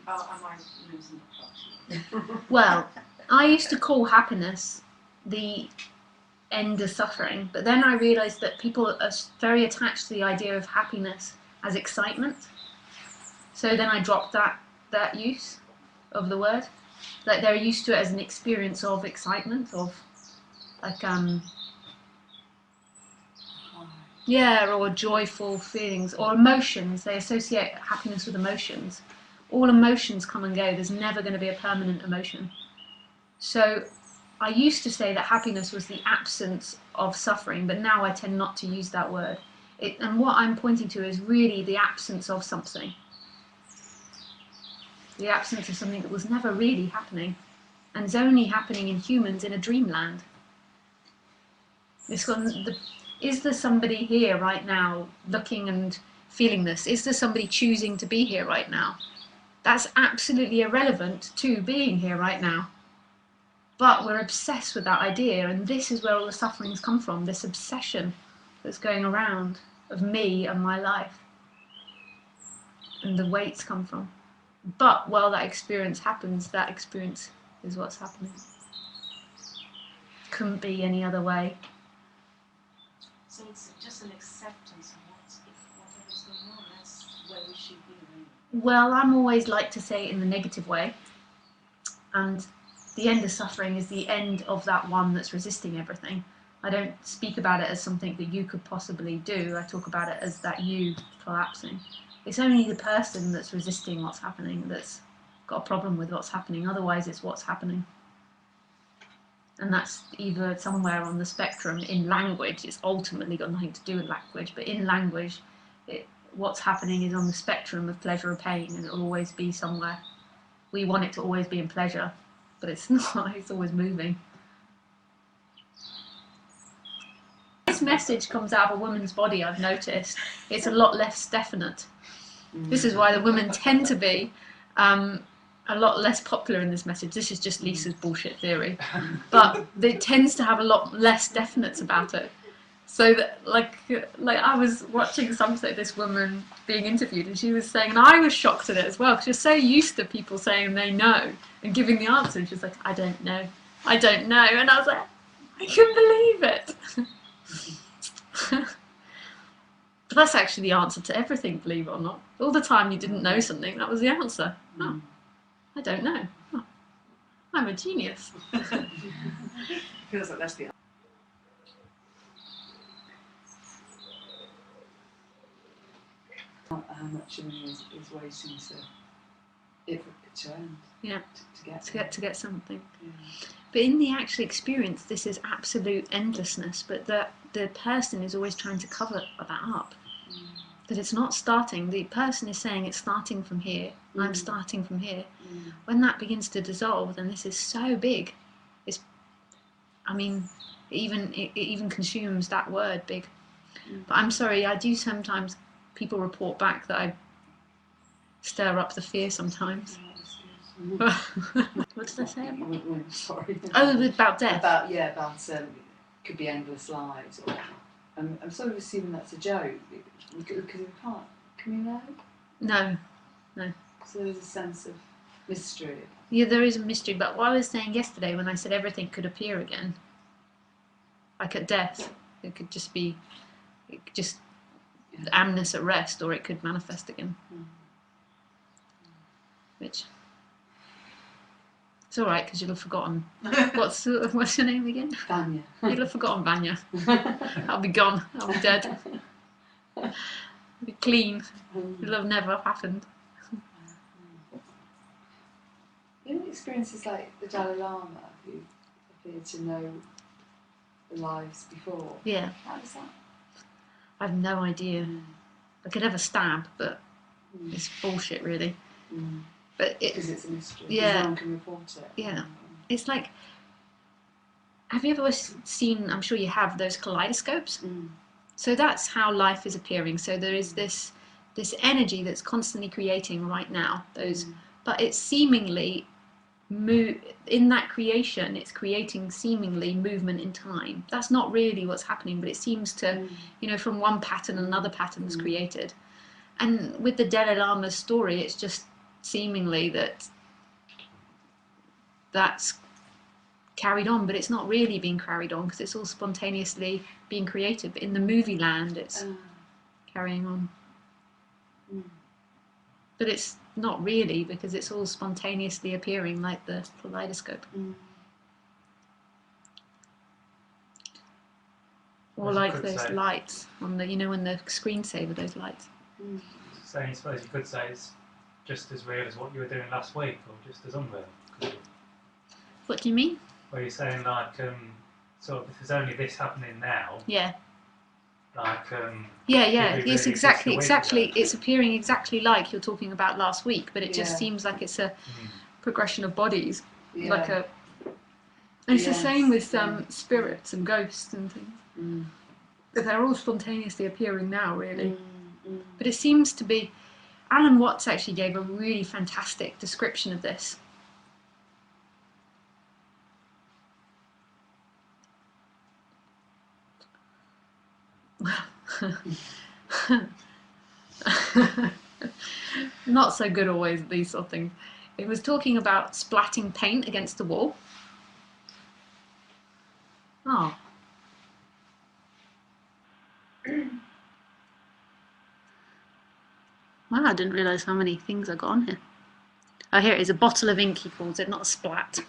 Oh, am I losing the plot? Well, I used to call happiness the end of suffering, but then I realised that people are very attached to the idea of happiness as excitement. So then I dropped that use of the word. Like they're used to it as an experience of excitement, of like yeah, or joyful feelings or emotions. They associate happiness with emotions. All emotions come and go. There's never going to be a permanent emotion. So I used to say that happiness was the absence of suffering, but now I tend not to use that word. And what I'm pointing to is really the absence of something. The absence of something that was never really happening and is only happening in humans in a dreamland. Is there somebody here right now looking and feeling this? Is there somebody choosing to be here right now? That's absolutely irrelevant to being here right now. But we're obsessed with that idea, and this is where all the sufferings come from, this obsession that's going around of me and my life. And the weights come from. But while that experience happens, that experience is what's happening. Couldn't be any other way. So it's just an acceptance of whatever's going on. That's where we should be. Really. Well, I'm always like to say it in the negative way. And the end of suffering is the end of that one that's resisting everything. I don't speak about it as something that you could possibly do. I talk about it as that you collapsing. It's only the person that's resisting what's happening that's got a problem with what's happening. Otherwise, it's what's happening. And that's either somewhere on the spectrum in language. It's ultimately got nothing to do with language, but in language, what's happening is on the spectrum of pleasure or pain, and it'll always be somewhere. We want it to always be in pleasure, but it's not. It's always moving. This message comes out of a woman's body, I've noticed. It's a lot less definite. This is why the women tend to be a lot less popular in this message. This is just Lisa's bullshit theory. But it tends to have a lot less definites about it. So that, like I was watching something, this woman being interviewed, and she was saying, and I was shocked at it as well, because you're so used to people saying they know and giving the answer, and she's like, I don't know. And I was like, I couldn't believe it. But that's actually the answer to everything, believe it or not. All the time you didn't know something, that was the answer. Oh, I don't know. Oh, I'm a genius. Feels like that's the answer. How much of me is waiting to end. Yeah. To get something. Yeah. But in the actual experience, this is absolute endlessness. But the person is always trying to cover that up. That it's not starting. The person is saying it's starting from here. I'm starting from here. When that begins to dissolve, then this is so big. It even consumes that word big. But I'm sorry, I do sometimes. People report back that I stir up the fear sometimes. What did I say? Sorry. Oh, about death. About could be endless lives. I'm sort of assuming that's a joke because we can't. Can we know? No. So there's a sense of mystery. Yeah, there is a mystery. But what I was saying yesterday when I said everything could appear again, like at death, it could just amness at rest, or it could manifest again. Which it's all right because you'll have forgotten. What's your name again? Vanya. You'll have forgotten Vanya. I'll be gone. I'll be dead. I'll be clean. It'll have never happened. You know, experiences like the Dalai Lama, who appeared to know the lives before. Yeah. How was that? I have no idea. I could have a stab, but it's bullshit, really. But because it's a mystery. Yeah. No one can report it. Yeah. It's like, have you ever seen, I'm sure you have, those kaleidoscopes? So that's how life is appearing. So there is this energy that's constantly creating right now. But it's seemingly in that creation, it's creating seemingly movement in time. That's not really what's happening, but it seems to, from one pattern another pattern is created. And with the Dalai Lama's story, it's just seemingly that's carried on, but it's not really being carried on because it's all spontaneously being created. But in the movie land, it's carrying on. But it's not really, because it's all spontaneously appearing like the kaleidoscope. Or like those lights on the, when the screensaver, those lights. So I suppose you could say it's just as real as what you were doing last week, or just as unreal. What do you mean? Well, you're saying like, sort of, if there's only this happening now. Yeah. Like, Yes, exactly. It's appearing exactly like you're talking about last week, but it just seems like it's a progression of bodies, like a. And it's the same with spirits and ghosts and things. They're all spontaneously appearing now, really. But it seems to be. Alan Watts actually gave a really fantastic description of this. Not so good always at these sort of things. It was talking about splatting paint against the wall. Oh. Wow, I didn't realise how many things I got on here. Oh, here it is, a bottle of ink, he calls it, not a splat.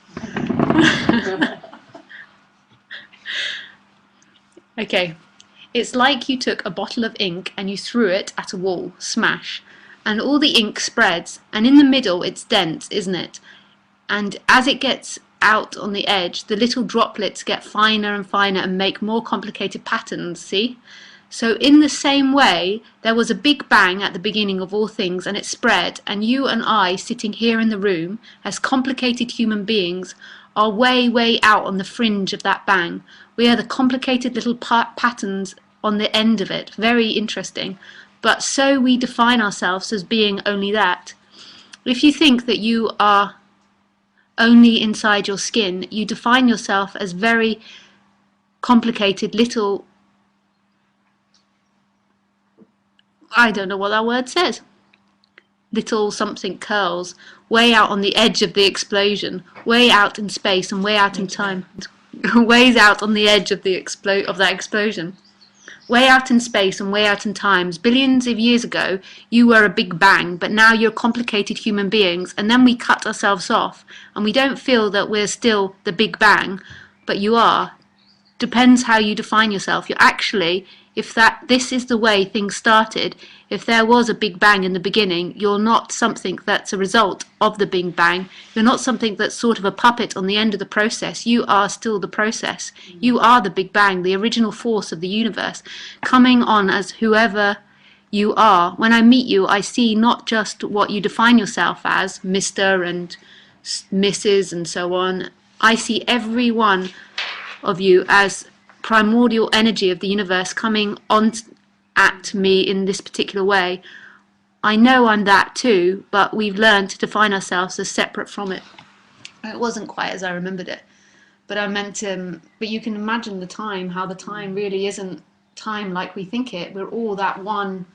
Okay. It's like you took a bottle of ink and you threw it at a wall, smash, and all the ink spreads, and in the middle it's dense, isn't it? And as it gets out on the edge, the little droplets get finer and finer and make more complicated patterns, see? So in the same way, there was a big bang at the beginning of all things, and it spread, and you and I, sitting here in the room, as complicated human beings, are way, way out on the fringe of that bang. We are the complicated little patterns on the end of it. Very interesting. But so we define ourselves as being only that. If you think that you are only inside your skin, you define yourself as very complicated little... I don't know what that word says. Little something curls way out on the edge of the explosion, way out in space and way out in time. Ways out on the edge of the that explosion. Way out in space and way out in times. Billions of years ago, you were a big bang, but now you're complicated human beings, and then we cut ourselves off, and we don't feel that we're still the big bang, but you are. Depends how you define yourself. You're actually, if this is the way things started, if there was a big bang in the beginning, you're not something that's a result of the big bang. You're not something that's sort of a puppet on the end of the process. You are still the process. You are the big bang, the original force of the universe, coming on as whoever you are. When I meet you, I see not just what you define yourself as, Mr. and Mrs. and so on. I see every one of you as primordial energy of the universe coming on at me in this particular way. I know I'm that too, but we've learned to define ourselves as separate from it. It wasn't quite as I remembered it, but I meant, but you can imagine the time, how the time really isn't time like we think it. We're all that one,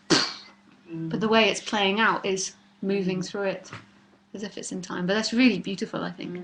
but the way it's playing out is moving through it as if it's in time. But that's really beautiful, I think.